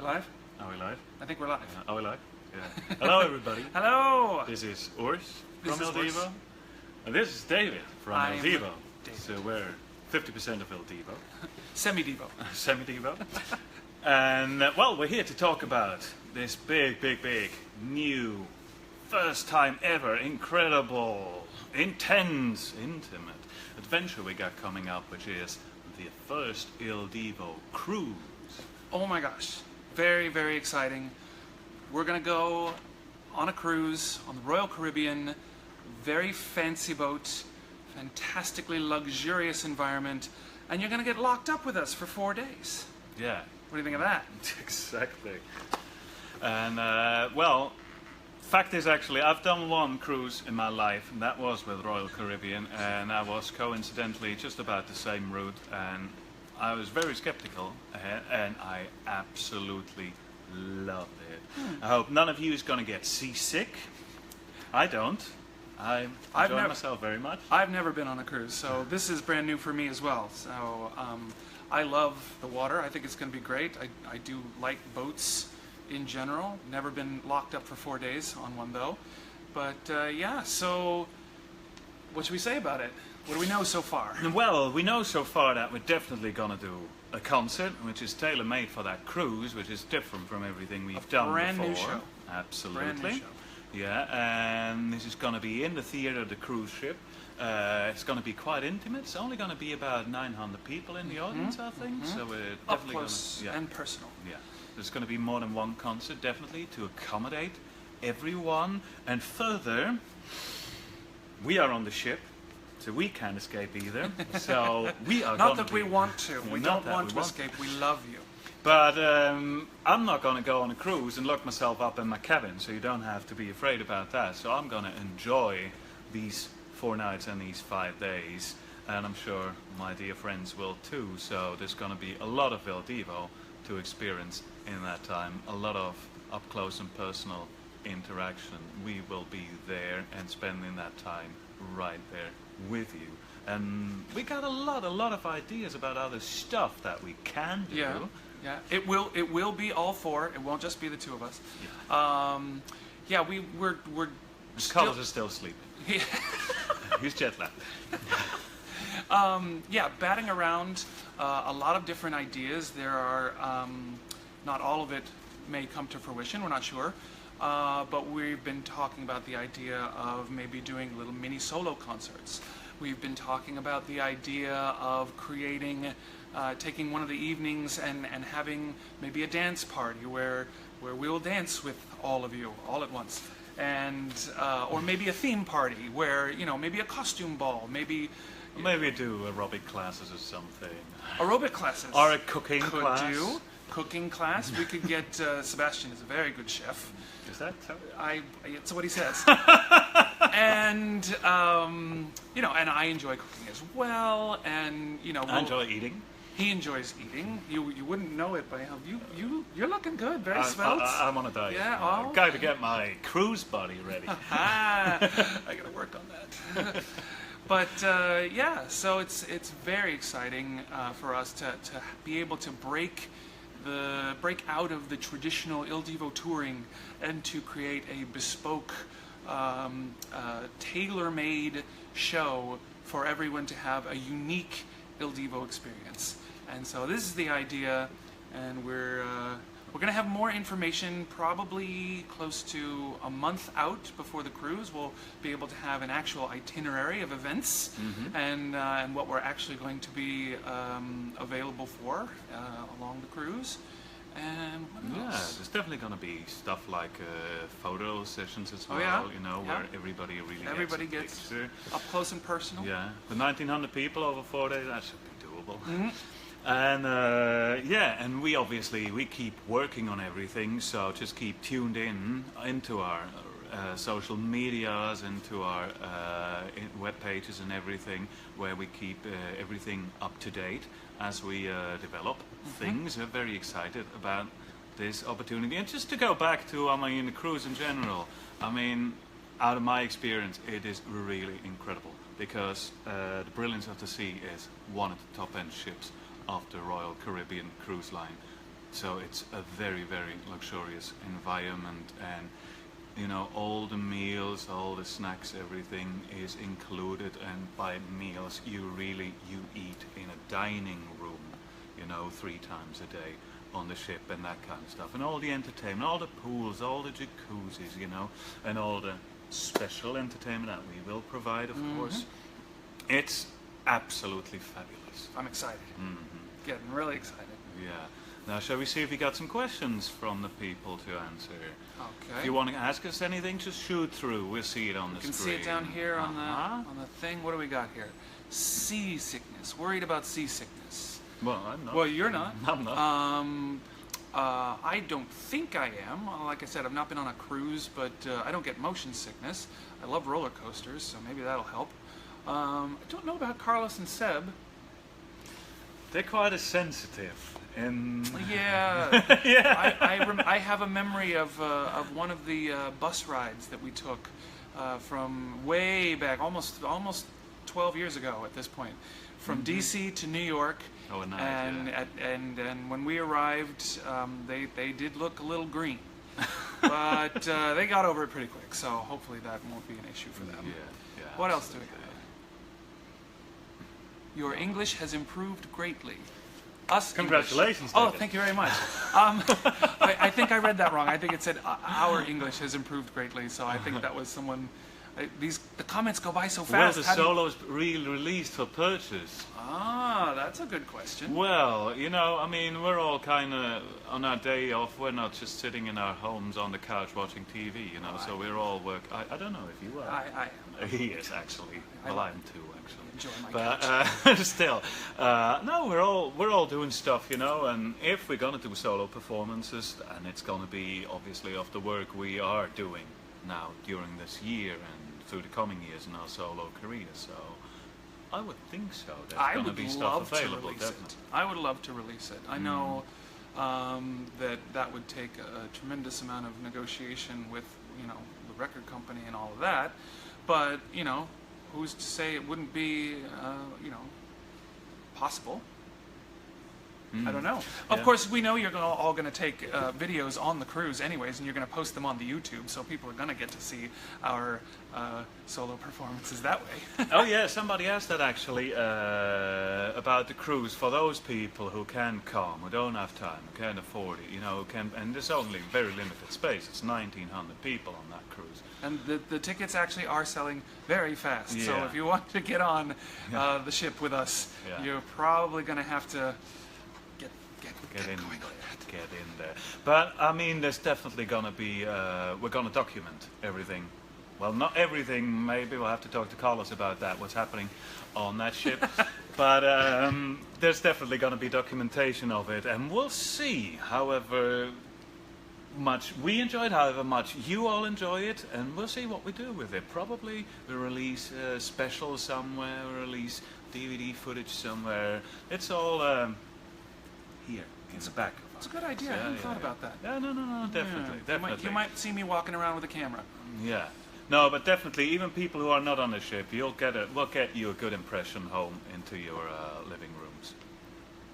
live? Are we live? I think we're live. Are we live? Yeah. Hello, everybody. Hello! This is Urs This from is DIVO. Urs. And this is David from I'm DIVO. David. So we're 50% of DIVO. Semi-DIVO. Semi-DIVO. And, well, we're here to talk about this big, new, first time ever, incredible, intense, intimate adventure we got coming up, which is the first DIVO cruise. Oh my gosh. Very, very exciting. We're going to go on a cruise on the Royal Caribbean. Very fancy boat. Fantastically luxurious environment. And you're going to get locked up with us for 4 days. Yeah. What do you think of that? Exactly. And, well, fact is actually, I've done one cruise in my life, and that was with Royal Caribbean, and I was coincidentally just about the same route, and I was very skeptical, and I absolutely loved it. I hope none of you is going to get seasick. I don't. I enjoy myself very much. I've never been on a cruise, so this is brand new for me as well. So I love the water. I think it's going to be great. I do like boats in general. Never been locked up for 4 days on one though. But yeah, so what should we say about it? What do we know so far? Well, we know so far that we're definitely going to do a concert, which is tailor-made for that cruise, which is different from everything we've done before. Brand new show. Absolutely. Brand new show. Yeah, and this is going to be in the theater of the cruise ship. It's going to be quite intimate. It's only going to be about 900 people in the audience, I think. So we're definitely Up close and personal. Yeah, there's going to be more than one concert, definitely, to accommodate everyone. And further, we are on the ship, so we can't escape either. So we are Not that we want to. We Not don't that want we to want escape. We love you. But I'm not going to go on a cruise and lock myself up in my cabin, so you don't have to be afraid about that. So I'm going to enjoy these 4 nights and these 5 days, and I'm sure my dear friends will too. So there's going to be a lot of DIVO to experience in that time, a lot of up close and personal interaction. We will be there and spending that time right there with you. And we got a lot of ideas about other stuff that we can do. Yeah, it will be all 4. It won't just be the 2 of us. Yeah. We're Carlos is still sleeping. Yeah. He's jet lagged. Yeah, batting around a lot of different ideas. There are not all of it may come to fruition. We're not sure. But we've been talking about the idea of maybe doing little mini solo concerts. We've been talking about the idea of creating, taking one of the evenings and having maybe a dance party where we'll dance with all of you all at once. And or maybe a theme party where, you know, maybe a costume ball, maybe do aerobic classes or something. Aerobic classes. Or a cooking class. Could do. Cooking class. We could get, Sebastian is a very good chef. Is that so? It's what he says. And, you know, and I enjoy cooking as well, and, you know. I enjoy eating. He enjoys eting. You wouldn't know it by how you're looking good, very svelte. I'm on a diet. Yeah, I've got to get my cruise body ready. I gotta work on that. But yeah, so it's very exciting for us to be able to break out of the traditional DIVO touring and to create a bespoke, tailor-made show for everyone to have a unique DIVO experience. And so this is the idea, and we're going to have more information probably close to a month out before the cruise. We'll be able to have an actual itinerary of events and what we're actually going to be available for along the cruise. And what else? Yeah, there's definitely going to be stuff like photo sessions as well, you know, where everybody really gets up close and personal. Yeah, the 1900 people over 4 days, that should be doable. And yeah, and we keep working on everything, so just keep tuned into our social medias, into our web pages and everything, where we keep everything up to date as we develop things. We're very excited about this opportunity. And just to go back to the cruise in general, I mean, out of my experience, it is really incredible, because the Brilliance of the Sea is one of the top-end ships of the Royal Caribbean Cruise Line. So it's a very, very luxurious environment, and you know, all the meals, all the snacks, everything is included. And by meals, you eat in a dining room, you know, 3 times a day on the ship and that kind of stuff. And all the entertainment, all the pools, all the jacuzzis, you know, and all the special entertainment that we will provide, of course. It's absolutely fabulous. I'm excited. Getting really excited. Yeah. Now, shall we see if we got some questions from the people to answer? Okay. If you want to ask us anything, just shoot through. We'll see it on the You can screen. see it down here on the thing. What do we got here? Seasickness. Worried about seasickness. Well, I'm not. Well, you're not. I'm not. I don't think I am. Like I said, I've not been on a cruise, but I don't get motion sickness. I love roller coasters, so maybe that'll help. I don't know about Carlos and Seb. They're quite as sensitive. And Yeah. yeah. I have a memory of one of the bus rides that we took from way back, almost 12 years ago at this point, from D.C. to New York. Oh, nice. And yeah. and when we arrived, they did look a little green, but they got over it pretty quick. So hopefully that won't be an issue for them. Yeah. What else do we have? Your English has improved greatly. Us. Congratulations, English. Oh, David. thank you very much. I think I read that wrong. I think it said our English has improved greatly. So I think that was someone. The comments go by so Well, fast. the solo's released for purchase. Ah, that's a good question. Well, you know, I mean, we're all kind of, on our day off, we're not just sitting in our homes on the couch watching TV, you know, so we're all I don't know if you are. I He is, actually. Well, I'm too, actually. enjoy my But still, no, we're all doing stuff, you know. And if we're gonna do solo performances, and it's gonna be obviously of the work we are doing now during this year and through the coming years in our solo career, so I would think so. There's gonna be stuff available, definitely. I would love to release it. I know that would take a tremendous amount of negotiation with the record company and all of that, but who's to say it wouldn't be possible? I don't know. Of course, we know you're all going to take videos on the cruise anyways, and you're going to post them on the YouTube, so people are going to get to see our solo performances that way. Oh yeah, somebody asked that actually about the cruise for those people who can come, who don't have time, who can't afford it, and there's only very limited space. It's 1,900 people on that cruise. And the tickets actually are selling very fast. Yeah. So if you want to get on the ship with us, you're probably going to have to get in there. But I mean, there's definitely gonna be. We're gonna document everything. Well, not everything. Maybe we'll have to talk to Carlos about that. What's happening on that ship? But there's definitely gonna be documentation of it, and we'll see. However much we enjoy it, however much you all enjoy it, and we'll see what we do with it. Probably we'll release a special somewhere, we'll release DVD footage somewhere. It's all here in the back. It's a good idea. I hadn't thought about that. Yeah, no, definitely. You might see me walking around with a camera. Yeah. No, but definitely, even people who are not on the ship, we'll get you a good impression home into your living rooms.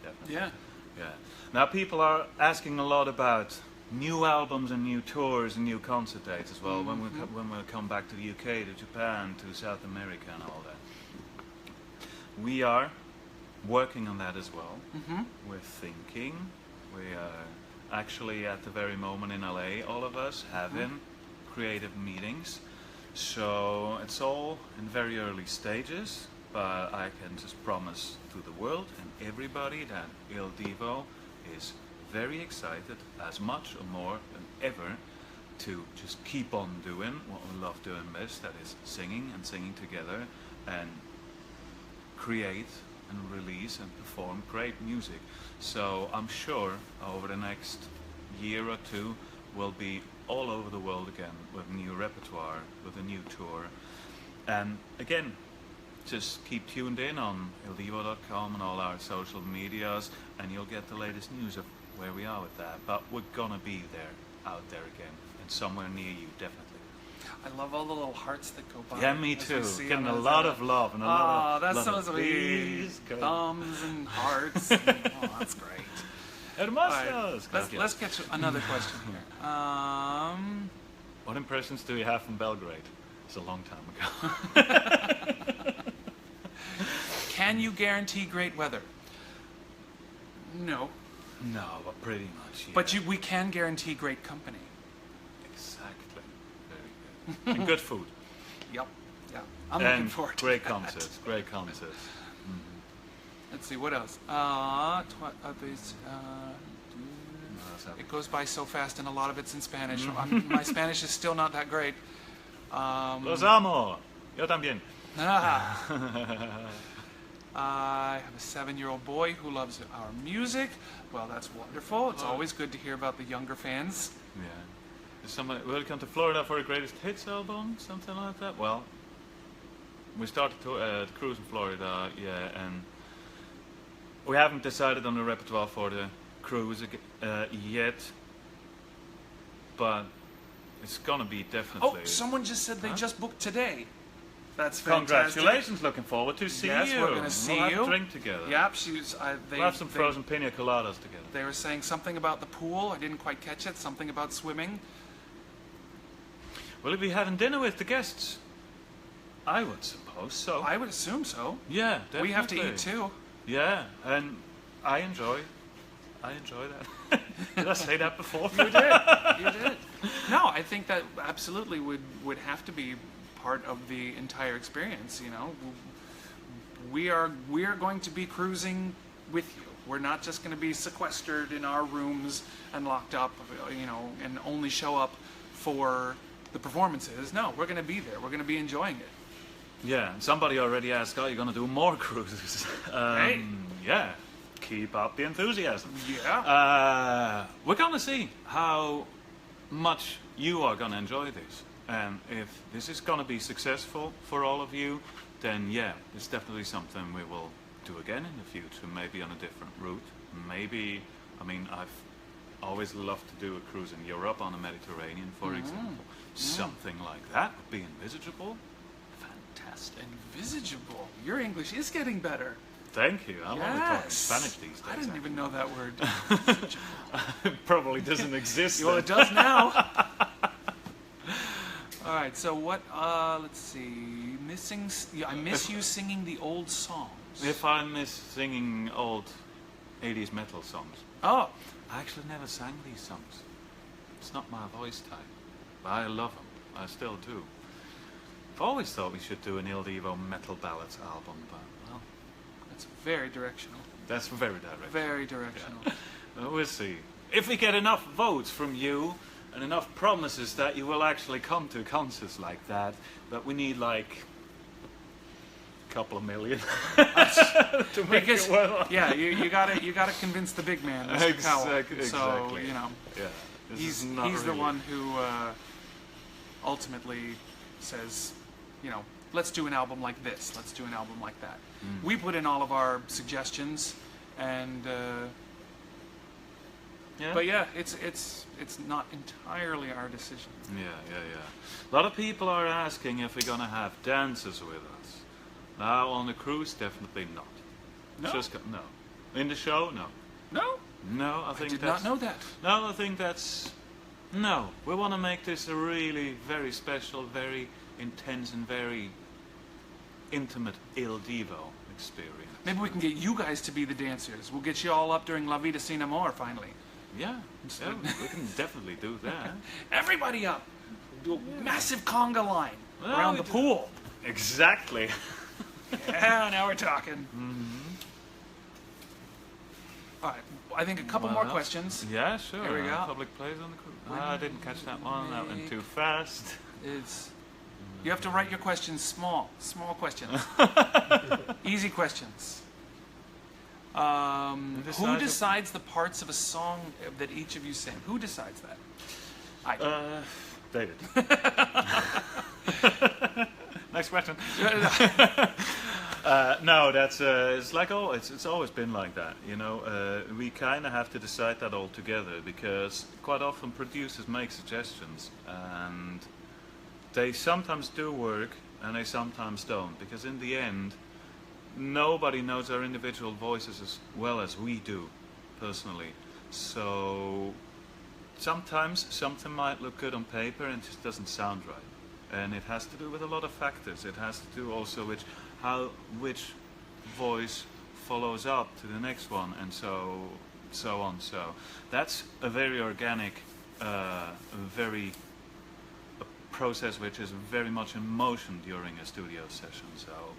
Definitely. Yeah. Yeah. Now, people are asking a lot about new albums and new tours and new concert dates as well. When we come back to the UK, to Japan, to South America, and all that. We are working on that as well. We're thinking. We are actually at the very moment in LA, all of us having creative meetings. So it's all in very early stages, but I can just promise to the world and everybody that Il Divo is very excited, as much or more than ever, to just keep on doing what we love doing best, that is singing and singing together and create and release and perform great music. So I'm sure over the next year or two we'll be all over the world again with new repertoire, with a new tour. And again, just keep tuned in on ildivo.com and all our social medias, and you'll get the latest news of where we are with that. But we're gonna be there, out there again, and somewhere near you, definitely. I love all the little hearts that go by. Yeah, me too. Getting a lot of love and a lot of that's so sweet. bees. Thumbs and hearts. That's great. Hermosos. Let's get to another question here. What impressions do you have from Belgrade? It's a long time ago. Can you guarantee great weather? No. No, but pretty much, yeah. But we can guarantee great company. Exactly. Very good. And good food. Yep. Yeah. I'm looking forward to great that. concerts. Great concerts. Let's see, what else? It goes by so fast and a lot of it's in Spanish. My Spanish is still not that great. Los amo. Yo también. I have a 7-year-old boy who loves our music. Well, that's wonderful. It's always good to hear about the younger fans. Yeah. Is somebody welcome to Florida for a greatest hits album? Something like that? Well, we started to cruise in Florida, yeah, and we haven't decided on the repertoire for the cruise yet, but it's gonna be definitely. Oh, someone just said they just booked today. That's fantastic. Congratulations! Looking forward to see you. Yes, we're gonna see we'll you. have a drink together. Yep, We'll have some frozen pina coladas together. They were saying something about the pool. I didn't quite catch it. Something about swimming. Will you be having dinner with the guests? I would suppose so. I would assume so. Yeah, definitely. We have to eat too. Yeah, and I enjoy that. Did I say that before? You did. You did. No, I think that absolutely would have to be part of the entire experience. You know, we are going to be cruising with you. We're not just going to be sequestered in our rooms and locked up, you know, and only show up for the performances. No, we're going to be there. We're going to be enjoying it. Yeah, somebody already asked, are you going to do more cruises? Hey. Yeah, keep up the enthusiasm. Yeah. We're going to see how much you are going to enjoy this. And if this is going to be successful for all of you, then yeah, it's definitely something we will do again in the future, maybe on a different route. Maybe, I mean, I've always loved to do a cruise in Europe on the Mediterranean, for example. Something like that would be envisageable. Fantastic. Envisageable. Your English is getting better. Thank you. I'm only talking Yes. Spanish these days. I didn't even know that word. It probably doesn't exist. Well, it does now. All right. So what? Let's see. I miss you singing the old songs. If I miss singing old 80s metal songs, Oh. I actually never sang these songs. It's not my voice type, but I love them. I still do. I've always thought we should do an DIVO metal ballads album, but well, That's very directional. that's very direct. Very directional. We'll see. If we get enough votes from you and enough promises that you will actually come to concerts like that, but we need like a couple of million to make Because it well. yeah, you gotta convince the big man, Mr. Cowell. Exactly. So you know, Yeah. This he's is not the really- one who ultimately says, you know, let's do an album like this. Let's do an album like that. We put in all of our suggestions, and Yeah. but yeah, it's not entirely our decision. Yeah. A lot of people are asking if we're gonna have dancers with us. Now on the cruise, definitely not. No? No. In the show, no. No, No, I I think did that's not know that. No, I think that's no. We want to make this a really very special, very intense, and very intimate Il Divo experience. Maybe we can get you guys to be the dancers. We'll get you all up during La Vida Sin Amor finally. Yeah, we can definitely do that. Everybody up. Do a massive conga line Well, around we the do- pool. Exactly. Yeah, now we're talking. All right, I think a couple more Well, questions. Yeah, sure. Here we go. Public plays on the cruise. I didn't catch that one. That went too fast. It's you have to write your questions small questions, easy questions. Who decides the parts of a song that each of you sing? Who decides that? I do. David. Next question. No, that's it's like it's always been like that. You know, we kind of have to decide that all together because quite often producers make suggestions and they sometimes do work and they sometimes don't because in the end, nobody knows our individual voices as well as we do, personally. So sometimes something might look good on paper and just doesn't sound right, and it has to do with a lot of factors. It has to do also with which voice follows up to the next one, and so on. So that's a very organic, a process which is very much in motion during a studio session. So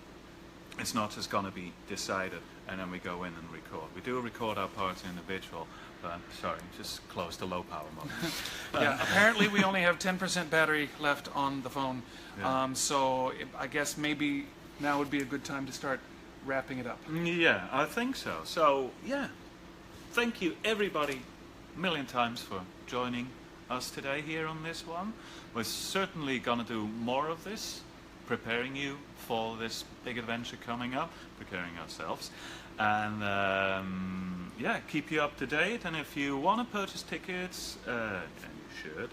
it's not just going to be decided and then we go in and record. We do record our parts individual, but sorry, just close the low power mode. Yeah, apparently we only have 10% battery left on the phone. Yeah. So I guess maybe now would be a good time to start wrapping it up. Yeah, I think so. So yeah, thank you everybody a million times for joining us today here on this one. We're certainly gonna do more of this, preparing you for this big adventure coming up, preparing ourselves, and yeah, keep you up to date. And if you want to purchase tickets, and you should,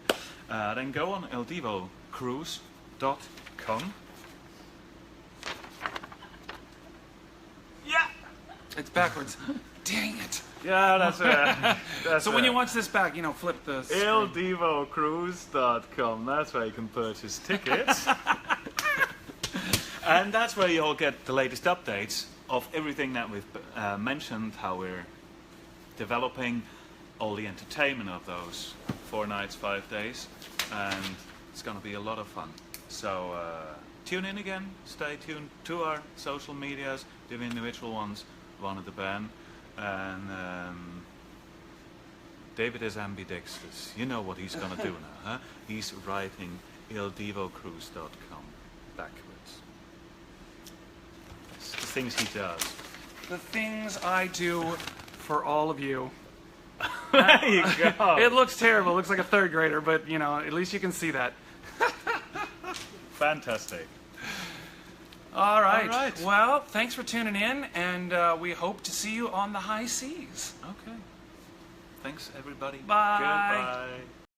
then go on DIVOcruise.com. Yeah, It's backwards. Dang it. yeah, that's So when you watch this back, flip the screen. DIVOcruise.com. That's where you can purchase tickets. And that's where you'll get the latest updates of everything that we've mentioned, how we're developing all the entertainment of those 4 nights, 5 days, and it's going to be a lot of fun. So tune in again, stay tuned to our social medias, the individual ones, one of the band, and David is ambidextrous. You know what he's going to do now, huh? He's writing DIVOcruise.com backwards. It's the things he does. The things I do for all of you. There you go. It looks terrible. It looks like a 3rd grader, but at least you can see that. Fantastic. All right. All right. Well, thanks for tuning in, and we hope to see you on the high seas. Okay. Thanks, everybody. Bye. Goodbye.